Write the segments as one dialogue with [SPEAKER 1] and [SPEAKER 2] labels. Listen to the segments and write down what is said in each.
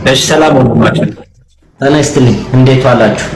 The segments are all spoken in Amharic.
[SPEAKER 1] እሺ ሰላም ወንድማችን።
[SPEAKER 2] ጤና ይስጥልኝ። እንዴት ዋላችሁ?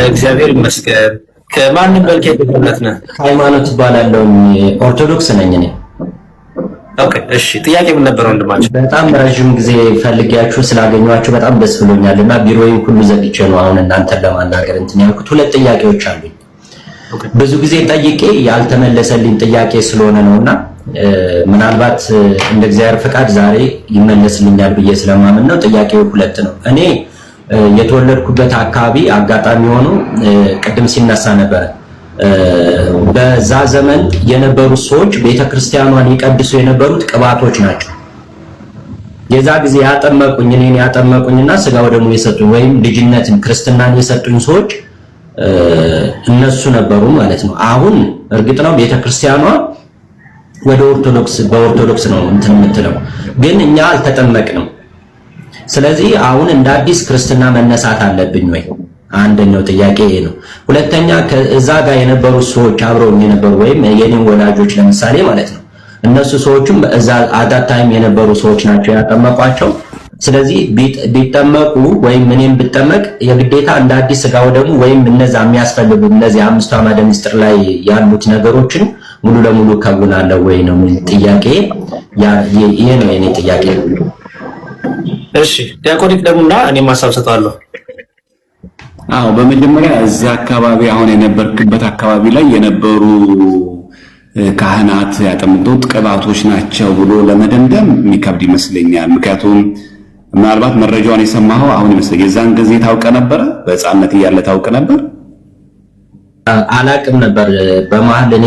[SPEAKER 1] እግዚአብሔር ይመስገን። ከማንም በልክ የተገለጥ ነህ?
[SPEAKER 2] ሃይማኖት እባላለሁ። ኦርቶዶክስ ነኝ እኔ።
[SPEAKER 1] ኦኬ እሺ። ጥያቄ ምን ነበር ወንድማችን?
[SPEAKER 2] በጣም ረጅም ጊዜ ፈልጊያችሁ ስላገኘኋችሁ በጣም ደስ ብሎኛልና ቢሮዬን ሁሉ ዘግቼ ነው አሁን እናንተን ለማናገር እንትን ያልኩት። ሁለት ጥያቄዎች አሉኝ። ብዙ ጊዜ ጠይቄ ያልተመለሰልኝ ጥያቄ ስለሆነ ነውና ምናልባት እንደ እግዚአብሔር ፍቃድ ዛሬ ይመለስልኛል ብዬ ስለማምን ነው። ጥያቄው ሁለት ነው። እኔ የተወለድኩበት አካባቢ አጋጣሚ ሆኖ ቅድም ሲነሳ ነበረ በዛ ዘመን የነበሩ ሰዎች ቤተክርስቲያኗን ይቀድሱ የነበሩት ቅባቶች ናቸው። የዛ ጊዜ ያጠመቁኝ እኔን ያጠመቁኝና ስጋ ወደሙ የሰጡኝ ወይም ልጅነትን ክርስትናን የሰጡኝ ሰዎች እነሱ ነበሩ ማለት ነው። አሁን እርግጥ ነው ቤተክርስቲያኗ ወደ በኦርቶዶክስ ነው እንትን የምትለው፣ ግን እኛ አልተጠመቅንም። ስለዚህ አሁን እንደ አዲስ ክርስትና መነሳት አለብኝ ወይ? አንደኛው ጥያቄ ይሄ ነው። ሁለተኛ ከዛ ጋር የነበሩ ሰዎች አብረው የነበሩ ወይም የኔን ወላጆች ለምሳሌ ማለት ነው እነሱ ሰዎችም እዛ አዳት ታይም የነበሩ ሰዎች ናቸው ያጠመቋቸው። ስለዚህ ቢጠመቁ ወይም እኔም ብጠመቅ የግዴታ እንደ አዲስ ስጋው ደግሞ ወይም እነዛ የሚያስፈልጉ እነዚህ አምስቱ አዕማደ ምስጢር ላይ ያሉት ነገሮችን ሙሉ ለሙሉ ከውናለሁ ወይ ነው ጥያቄ። ይሄ ነው የኔ ጥያቄ።
[SPEAKER 1] እሺ ዲያቆኒክ ደሙና እኔም ሐሳብ ሰጣለሁ።
[SPEAKER 3] አዎ በመጀመሪያ እዛ አካባቢ አሁን የነበርክበት አካባቢ ላይ የነበሩ ካህናት ያጠምጡት ቅባቶች ናቸው ብሎ ለመደምደም የሚከብድ ይመስለኛል። ምክንያቱም ምናልባት መረጃውን የሰማኸው አሁን ይመስለኛል። የዛን ጊዜ ታውቀ ነበር? በሕፃንነት እያለ ታውቀ ነበር?
[SPEAKER 2] አላቅም ነበር። በመሀል እኔ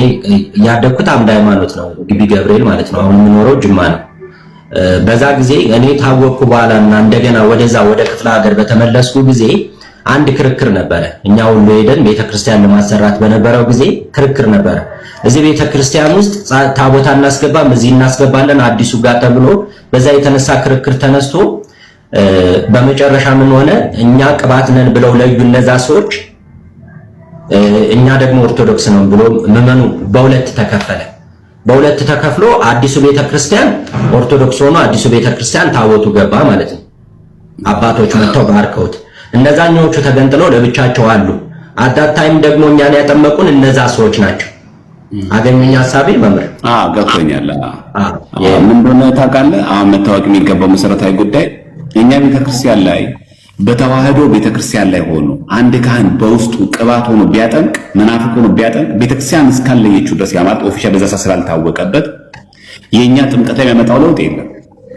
[SPEAKER 2] ያደግኩት አምድ ሃይማኖት ነው፣ ግቢ ገብርኤል ማለት ነው። አሁን የምኖረው ጅማ ነው። በዛ ጊዜ እኔ ታወቅኩ በኋላና እንደገና ወደዛ ወደ ክፍለ ሀገር በተመለስኩ ጊዜ አንድ ክርክር ነበረ። እኛ ሁሉ ሄደን ቤተክርስቲያን ለማሰራት በነበረው ጊዜ ክርክር ነበረ። እዚህ ቤተክርስቲያን ውስጥ ታቦታ እናስገባም፣ እዚህ እናስገባለን አዲሱ ጋር ተብሎ በዛ የተነሳ ክርክር ተነስቶ በመጨረሻ ምን ሆነ? እኛ ቅባት ነን ብለው ለዩ እነዛ ሰዎች፣ እኛ ደግሞ ኦርቶዶክስ ነው ብሎ ምዕመኑ በሁለት ተከፈለ። በሁለት ተከፍሎ አዲሱ ቤተክርስቲያን ኦርቶዶክስ ሆኖ አዲሱ ቤተክርስቲያን ታቦቱ ገባ ማለት ነው። አባቶች መጥተው ባርከውት፣ እነዛኞቹ ተገንጥለው ለብቻቸው አሉ። አዳት ታይም ደግሞ እኛን ያጠመቁን እነዛ ሰዎች ናቸው። አገኘኝ ሐሳቤ መምር?
[SPEAKER 3] ገብቶኛል። ምን እንደሆነ ታውቃለህ? አሁን መታወቅ የሚገባው መሰረታዊ ጉዳይ እኛ ቤተክርስቲያን ላይ በተዋህዶ ቤተክርስቲያን ላይ ሆኖ አንድ ካህን በውስጡ ቅባት ሆኖ ቢያጠምቅ መናፍቅ ሆኖ ቢያጠምቅ ቤተክርስቲያን እስካለየችው ድረስ ያማጥ ኦፊሻል በዛ ስላልታወቀበት የኛ ጥምቀት ላይ ያመጣው ለውጥ የለም።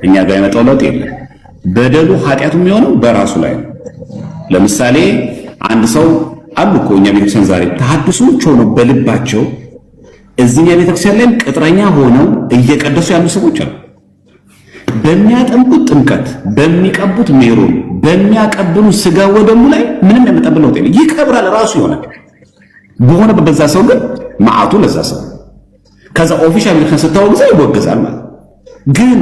[SPEAKER 3] እኛ ጋር ያመጣው ለውጥ የለም። በደሉ ኃጢአቱ የሚሆነው በራሱ ላይ ነው። ለምሳሌ አንድ ሰው አሉ እኮ እኛ ቤተክርስቲያን ዛሬ ተሐድሶች ሆነው በልባቸው እዚህኛ ቤተክርስቲያን ላይ ቅጥረኛ ሆነው እየቀደሱ ያሉ ሰዎች አሉ። በሚያጠምቁት ጥምቀት፣ በሚቀቡት ሜሮን፣ በሚያቀብሉ ስጋ ወደሙ ላይ ምንም ያመጣብን ለውጥ የለም። ይከብራል ራሱ ይሆናል በሆነ በዛ ሰው ግን መዓቱ ለዛ ሰው ከዛ ኦፊሻል ቤተክርስቲያን ስታወግዛ ይወገዛል ማለት። ግን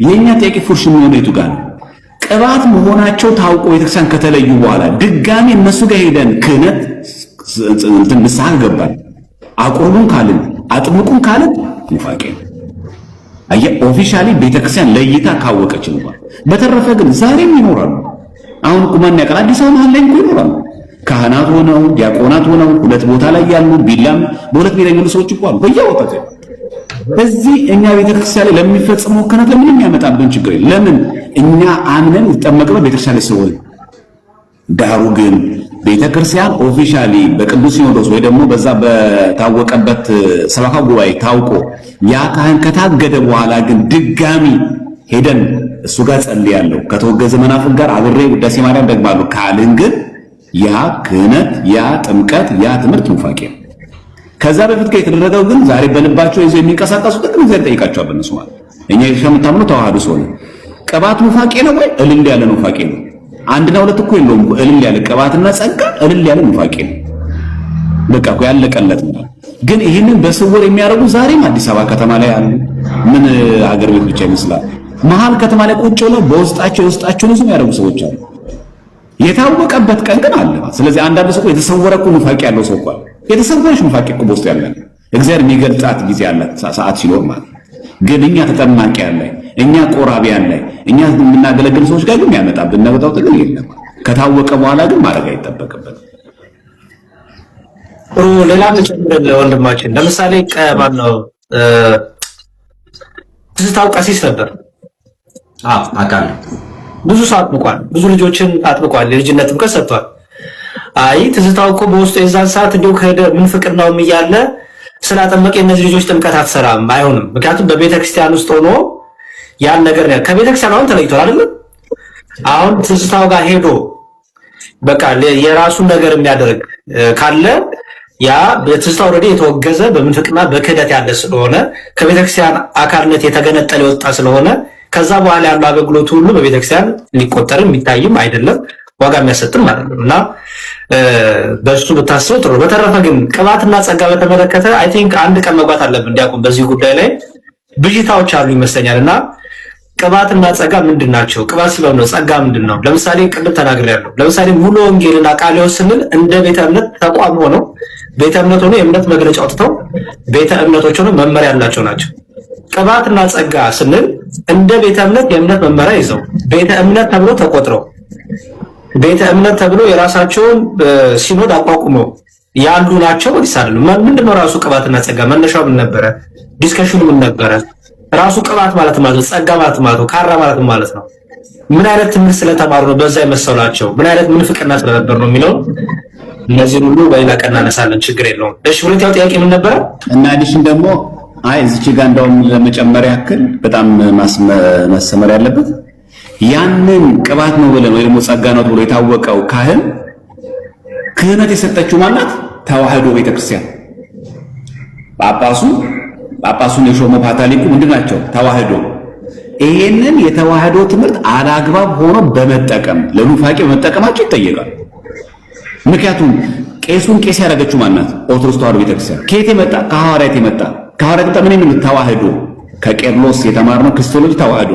[SPEAKER 3] የኛ ጥያቄ ፉርሽ የሚሆነው የቱ ጋር ነው? ቅባት መሆናቸው ታውቆ ቤተክርስቲያን ከተለዩ በኋላ ድጋሚ እነሱ ጋር ሄደን ክህነት እንትን ንስሐ ገባል አቁርቡን ካልን አጥምቁን ካልን ንፋቄ አየ ኦፊሻሊ ቤተክርስቲያን ለይታ ካወቀች ነው። በተረፈ ግን ዛሬም ይኖራሉ። አሁን እኮ ማን ያውቃል? አዲስ አበባ ላይ እኮ ይኖራሉ ካህናት ሆነው ዲያቆናት ሆነው ሁለት ቦታ ላይ ያሉ ቢላም በሁለት ሜዳ የሚሉ ሰዎች እኮ አሉ በየቦታው። በዚህ እኛ ቤተክርስቲያን ላይ ለሚፈጽመው ክህነት ለምንም ያመጣብን ችግር የለም። ለምን እኛ አምነን የተጠመቅነው ቤተክርስቲያን ላይ ስለሆነ። ዳሩ ግን ቤተክርስቲያን ኦፊሻሊ በቅዱስ ሲኖዶስ ወይ ደግሞ በዛ በታወቀበት ሰበካ ጉባኤ ታውቆ ያ ካህን ከታገደ በኋላ ግን ድጋሚ ሄደን እሱ ጋር ጸልያለሁ ከተወገዘ መናፍቅ ጋር አብሬ ውዳሴ ማርያም ደግማለሁ ካልን ግን ያ ክህነት፣ ያ ጥምቀት፣ ያ ትምህርት ሙፋቄ ነው። ከዛ በፊት የተደረገው ግን ዛሬ በልባቸው ይዘው የሚንቀሳቀሱት ግን እግዚአብሔር ጠይቃቸዋል። በእነሱ ማለት እኛ የምታምኑ ተዋህዶ ሰው ነው። ቅባት ሙፋቄ ነው ወይ እልል ያለ ሙፋቄ ነው? አንድና ሁለት እኮ የለውም። እልል ያለ ቅባትና ጸጋ እልል ያለ ሙፋቄ ነው። በቃ እኮ ያለቀለት ነው። ግን ይህንን በስውር የሚያደርጉ ዛሬም አዲስ አበባ ከተማ ላይ አሉ። ምን አገር ቤት ብቻ ይመስላል። መሀል ከተማ ላይ ቁጭ ብለው በውስጣቸው የውስጣቸውን ይዘው የሚያደርጉ ሰዎች አሉ። የታወቀበት ቀን ግን አለ። ስለዚህ አንዳንድ ሰው የተሰወረ እኮ ሙፋቄ ያለው ሰው እኮ አለ። የተሰወረች ሙፋቄ እኮ በውስጡ ያለ እግዚአብሔር የሚገልጣት ጊዜ አለ፣ ሰዓት ሲኖር ማለት ግን እኛ ተጠማቂያን ላይ እኛ ቆራቢያን ላይ እኛ የምናገለግል ሰዎች ጋር ግን ያመጣብን ነገጣው ጥቅም የለም። ከታወቀ በኋላ ግን ማድረግ አይጠበቅብንም።
[SPEAKER 1] ሌላ ተጨምረን ወንድማችን ለምሳሌ ማን ነው ትዝታው ቀሲስ ነበር።
[SPEAKER 2] አቃል
[SPEAKER 1] ብዙ ሰው አጥምቋል፣ ብዙ ልጆችን አጥምቋል፣ የልጅነት ጥምቀት ሰጥቷል። አይ ትዝታው እኮ በውስጡ የዛን ሰዓት እንዲሁ ከሄደ ምን ፍቅር ነው እያለ ስላጠመቀ እነዚህ ልጆች ጥምቀት አትሰራም፣ አይሆንም። ምክንያቱም በቤተክርስቲያን ውስጥ ሆኖ ያን ነገር ነው ከቤተክርስቲያን አሁን ተለይቷል አይደል? አሁን ትዝታው ጋር ሄዶ በቃ የራሱን ነገር የሚያደርግ ካለ ያ በትዝታው ኦልሬዲ የተወገዘ በምንፍቅና በክህደት ያለ ስለሆነ ከቤተክርስቲያን አካልነት የተገነጠለ የወጣ ስለሆነ ከዛ በኋላ ያለው አገልግሎቱ ሁሉ በቤተክርስቲያን ሊቆጠርም የሚታይም አይደለም፣ ዋጋ የሚያሰጥም ማለት ነው። እና በሱ ብታስበው ጥሩ። በተረፈ ግን ቅባትና ጸጋ በተመለከተ አይ ቲንክ አንድ ቀን መግባት አለብን እንዲያውቁም በዚህ ጉዳይ ላይ ብዥታዎች አሉ ይመስለኛል። እና ቅባትና ጸጋ ምንድን ናቸው? ቅባት ሲባል ነው ጸጋ ምንድን ነው? ለምሳሌ ቅድም ተናግሬያለሁ። ለምሳሌ ሙሉ ወንጌልና ቃልዮስ ስንል እንደ ቤተ እምነት ተቋም ሆነው ቤተ እምነት ሆኖ የእምነት መግለጫ አውጥተው ቤተ እምነቶች ሆነው መመሪያ ያላቸው ናቸው። ቅባትና ጸጋ ስንል እንደ ቤተ እምነት የእምነት መመሪያ ይዘው ቤተ እምነት ተብሎ ተቆጥረው ቤተ እምነት ተብሎ የራሳቸውን ሲኖድ አቋቁመው ያሉ ናቸው ወይስ አይደለም? ምንድነው ራሱ ቅባትና ጸጋ? መነሻው ምን ነበረ? ዲስከሽኑ ምን ነበረ? ራሱ ቅባት ማለት ነው፣ ጸጋ ማለት ነው፣ ካራ ማለት ነው። ምን አይነት ትምህርት ስለተማሩ ነው በዛ የመሰላቸው? ምን አይነት ምንፍቅና ስለነበር ነው የሚለው እነዚህን ሁሉ በሌላ ቀን እናነሳለን፣ ችግር የለውም። እሺ ሁለተኛው ጥያቄ ምን ነበረ?
[SPEAKER 3] እና አዲሽን ደግሞ እዚች ጋር እንደውም ለመጨመር ያክል በጣም ማሰመር ያለበት ያንን ቅባት ነው ብለን ወይ ደግሞ ጸጋ ነው ብሎ የታወቀው ካህን ክህነት የሰጠችው ማለት ተዋህዶ ቤተክርስቲያን ጳጳሱን የሾመው ፓትርያርኩ ምንድን ናቸው? ተዋህዶ። ይሄንን የተዋህዶ ትምህርት አላግባብ ሆኖ በመጠቀም ለኑፋቄ በመጠቀማቸው ይጠየቃል። ምክንያቱም ቄሱን ቄስ ያደረገችው ማናት? ኦርቶዶክስ ተዋህዶ ቤተክርስቲያን። ከየት የመጣ? ከሐዋርያት የመጣ ከሐዋርያት ምን የሚሉት ተዋህዶ። ከቄርሎስ የተማርነው ክርስቶሎጂ ተዋህዶ።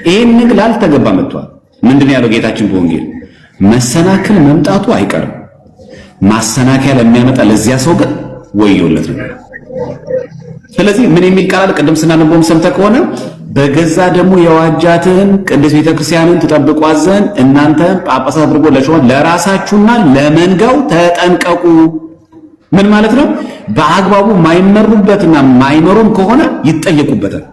[SPEAKER 3] ይሄን ግን ላልተገባ መጥቷል። ምንድነው ያለው ጌታችን በወንጌል? መሰናክል መምጣቱ አይቀርም፣ ማሰናከያ ለሚያመጣ ለዚያ ሰው ግን ወዮለት ነው። ስለዚህ ምን የሚል ቃል ቅድም ስናነበውም ሰምተህ ከሆነ በገዛ ደግሞ የዋጃትን ቅድስት ቤተክርስቲያንን ትጠብቋት ዘንድ እናንተ ጳጳሳት አድርጎ ለሾመ ለራሳችሁና ለመንጋው ተጠንቀቁ። ምን ማለት ነው? በአግባቡ ማይመሩበትና ማይመሩም ከሆነ ይጠየቁበታል።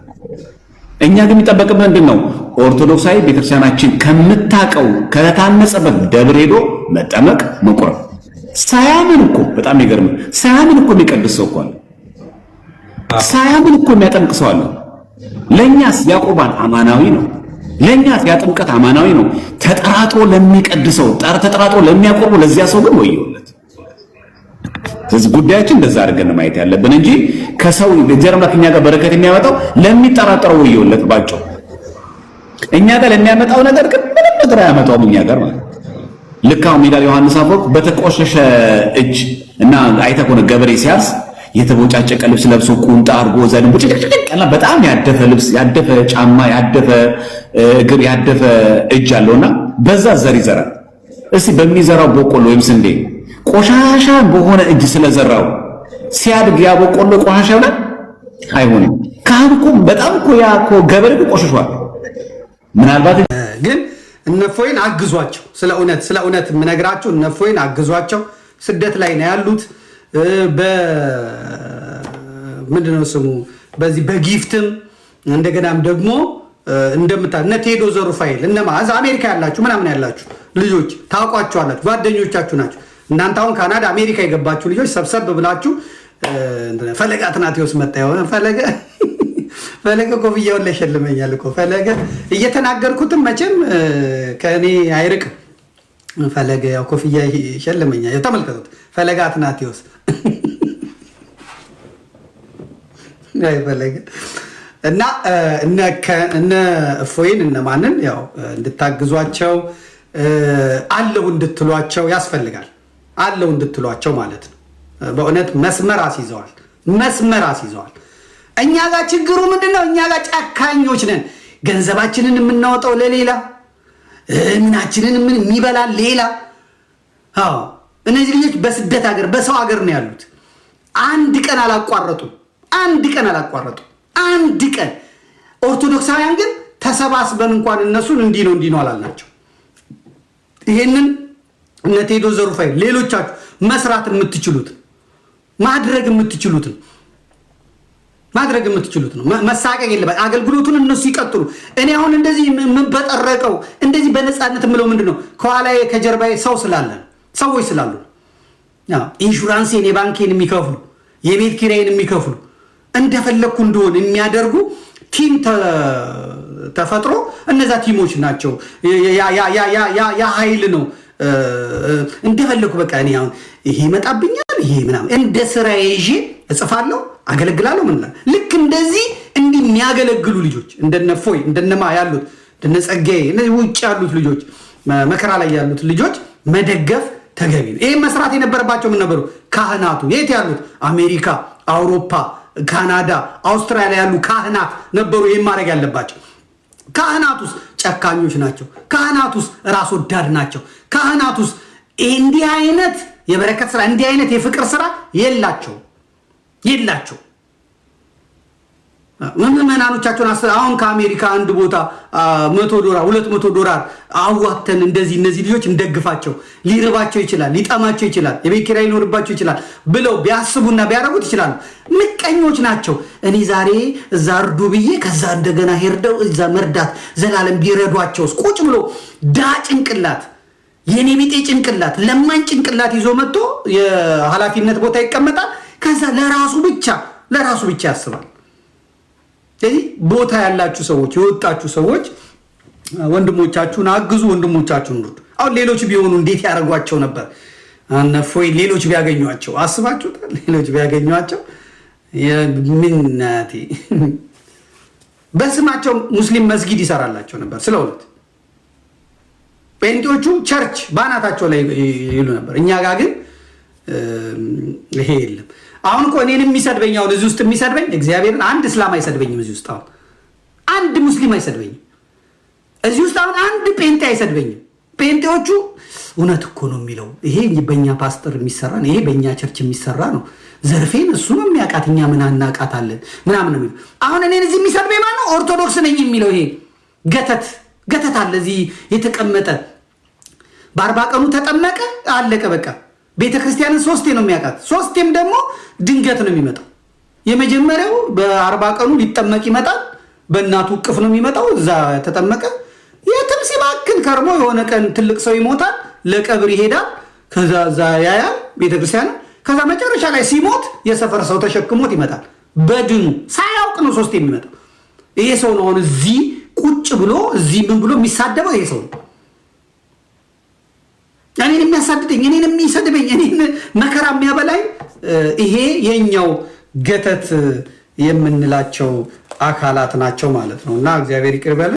[SPEAKER 3] እኛ ግን የሚጠበቅብን ምንድነው? ኦርቶዶክሳዊ ቤተክርስቲያናችን ከምታቀው ከታነጸበት ደብር ሄዶ መጠመቅ መቁረብ። ሳያምን እኮ በጣም ይገርም፣ ሳያምን እኮ የሚቀድስ ሰው እኮ አለ። ሳያምን እኮ የሚያጠምቅ ሰው አለ። ለኛስ ያቆባን አማናዊ ነው፣ ለኛስ ያጥምቀት አማናዊ ነው። ተጠራጥሮ ለሚቀድሰው ተጠራጥሮ ለሚያቆርበው ለዚያ ሰው ግን ወየውለት። ስለዚህ ጉዳያችን እንደዛ አድርገን ማየት ያለብን እንጂ ከሰው ለጀርማ ከኛ ጋር በረከት የሚያመጣው ለሚጠራጠረው ወየውለት ባጭው። እኛ ጋር ለሚያመጣው ነገር ግን ምንም ነገር አያመጣውም እኛ ጋር ማለት ልክ አሁን ሜዳ ዮሐንስ አፈወርቅ በተቆሸሸ እጅ እና አይተህ ከሆነ ገበሬ ሲያርስ የተቦጫጨቀ ልብስ ለብሶ ቁንጣ አርጎ ዘንድ ብጭቅጭቅና በጣም ያደፈ ልብስ፣ ያደፈ ጫማ፣ ያደፈ እግር፣ ያደፈ እጅ አለውና በዛ ዘር ይዘራል። እስቲ በሚዘራው በቆሎ ወይም ስንዴ ቆሻሻ በሆነ እጅ ስለዘራው ሲያድግ ያ በቆሎ ቆሻሻ ይሆናል? አይሆንም። ካህን እኮ በጣም እኮ ያ እኮ ገበሬ ቆሽሿል። ምናልባት
[SPEAKER 4] ግን እነፎይን አግዟቸው። ስለ እውነት የምነግራችሁ እነፎይን አግዟቸው። ስደት ላይ ነው ያሉት። ምንድነው ስሙ በዚህ በጊፍትም እንደገናም ደግሞ እነ ቴዶ ዘሩፋኤል እነ ማዝ አሜሪካ ያላችሁ ምናምን ያላችሁ ልጆች ታውቋቸዋላችሁ፣ ጓደኞቻችሁ ናቸው። እናንተ አሁን ካናዳ አሜሪካ የገባችሁ ልጆች ሰብሰብ ብላችሁ ፈለገ አትናቴዎስ መጣ የሆነ ፈለገ ኮፍያውን ላይ ሸልመኛል እኮ ፈለገ እየተናገርኩትም መቼም ከእኔ አይርቅም። ፈለገ ያው ኮፍያ ሸልመኛል። ተመልከቱት ፈለገ አትናቴዎስ አይ ፈለገ እና እነ እፎይን እነማንን ያው እንድታግዟቸው አለው እንድትሏቸው ያስፈልጋል። አለው እንድትሏቸው ማለት ነው። በእውነት መስመር አስይዘዋል። እኛ ጋር ችግሩ ምንድነው? እኛ ጋር ጨካኞች ነን። ገንዘባችንን የምናወጣው ለሌላ፣ ምናችንን የሚበላል ሌላ። እነዚህ ልጆች በስደት ሀገር በሰው ሀገር ነው ያሉት። አንድ ቀን አላቋረጡ። አንድ ቀን ኦርቶዶክሳውያን ግን ተሰባስበን እንኳን እነሱን እንዲህ ነው አላልናቸው። ይሄንን እነ ቴዶ ዘሩፋኤል ሌሎቻችሁ መስራት የምትችሉት ማድረግ የምትችሉት ነው። መሳቀቅ የለበት። አገልግሎቱን እነሱ ይቀጥሉ። እኔ አሁን እንደዚህ የምበጠረቀው እንደዚህ በነፃነት የምለው ምንድነው? ከኋላዬ ከጀርባዬ ሰዎች ስላሉ ኢንሹራንሴን የባንኬን የሚከፍሉ የቤት ኪራይን የሚከፍሉ እንደፈለግኩ እንደሆን የሚያደርጉ ቲም ተፈጥሮ እነዛ ቲሞች ናቸው። ያ ኃይል ነው። እንደፈለግኩ በቃ እኔ አሁን ይሄ ይመጣብኛል ይሄ ምናምን እንደ ስራ ይዤ እጽፋለሁ፣ አገለግላለሁ። ምን ልክ እንደዚህ እንዲህ የሚያገለግሉ ልጆች እንደነፎይ እንደነማ ያሉት እንደነጸጋዬ እነዚህ ውጭ ያሉት ልጆች መከራ ላይ ያሉት ልጆች መደገፍ ተገቢ ነው። ይሄ መስራት የነበረባቸው ምን ነበሩ? ካህናቱ የት ያሉት? አሜሪካ፣ አውሮፓ፣ ካናዳ፣ አውስትራሊያ ያሉ ካህናት ነበሩ ይሄን ማድረግ ያለባቸው። ካህናቱስ ጨካኞች ናቸው። ካህናቱስ ራስ ወዳድ ናቸው። ካህናቱስ እንዲህ አይነት የበረከት ስራ እንዲህ አይነት የፍቅር ስራ የላቸው ምዕመናኖቻቸውን አሁን ከአሜሪካ አንድ ቦታ $100 $200 አዋተን እንደዚህ እነዚህ ልጆች እንደግፋቸው። ሊርባቸው ይችላል፣ ሊጠማቸው ይችላል፣ የቤት ኪራይ ሊኖርባቸው ይችላል ብለው ቢያስቡና ቢያደርጉት ይችላሉ። ምቀኞች ናቸው። እኔ ዛሬ እዛ እርዱ ብዬ ከዛ እንደገና ሄርደው እዛ መርዳት ዘላለም ቢረዷቸውስ? ቁጭ ብሎ ጭንቅላት የኔ ቢጤ ጭንቅላት ለማኝ ጭንቅላት ይዞ መጥቶ የኃላፊነት ቦታ ይቀመጣል። ከዛ ለራሱ ብቻ ያስባል። ስለዚህ ቦታ ያላችሁ ሰዎች የወጣችሁ ሰዎች ወንድሞቻችሁን አግዙ፣ ወንድሞቻችሁን ሩዱ። አሁን ሌሎች ቢሆኑ እንዴት ያደርጓቸው ነበር? አነፎይ ሌሎች ቢያገኟቸው አስባችሁታል? ሌሎች ቢያገኟቸው ምናቴ በስማቸው ሙስሊም መስጊድ ይሰራላቸው ነበር። ስለሁለት ጴንጤዎቹ ቸርች ባናታቸው ላይ ይሉ ነበር። እኛ ጋር ግን ይሄ የለም። አሁን እኮ እኔንም የሚሰድበኝ አሁን እዚህ ውስጥ የሚሰድበኝ እግዚአብሔርን አንድ እስላም አይሰድበኝም። እዚህ ውስጥ አሁን አንድ ሙስሊም አይሰድበኝም። እዚህ ውስጥ አሁን አንድ ጴንጤ አይሰድበኝም። ጴንጤዎቹ እውነት እኮ ነው የሚለው ይሄ በእኛ ፓስተር የሚሰራ ነው፣ ይሄ በእኛ ቸርች የሚሰራ ነው፣ ዘርፌን እሱ ነው የሚያውቃት፣ እኛ ምን አናውቃታለን ምናምን ነው የሚለው። አሁን እኔን እዚህ የሚሰድበኝ ማነው? ኦርቶዶክስ ነኝ የሚለው ይሄ ገተት አለ እዚህ የተቀመጠ። በ40 ቀኑ ተጠመቀ አለቀ በቃ። ቤተክርስቲያንን 3 ነው የሚያውቃት። 3 ደግሞ ድንገት ነው የሚመጣው። የመጀመሪያው በ40 ቀኑ ሊጠመቅ ይመጣል። በእናቱ እቅፍ ነው የሚመጣው። እዛ ተጠመቀ። የትም ሲባክን ከርሞ የሆነ ቀን ትልቅ ሰው ይሞታል፣ ለቀብር ይሄዳል። ከዛ እዛ ያያል ቤተክርስቲያን። ከዛ መጨረሻ ላይ ሲሞት የሰፈር ሰው ተሸክሞት ይመጣል። በድኑ ሳያውቅ ነው 3 የሚመጣው። ይሄ ሰው ነው አሁን እዚህ ቁጭ ብሎ እዚህ ምን ብሎ የሚሳደበው ይሄ ሰው ነው። እኔን የሚያሳድደኝ፣ እኔን የሚሰድበኝ፣ እኔን መከራ የሚያበላኝ ይሄ የኛው ገተት የምንላቸው አካላት ናቸው ማለት ነው። እና እግዚአብሔር ይቅር በለን።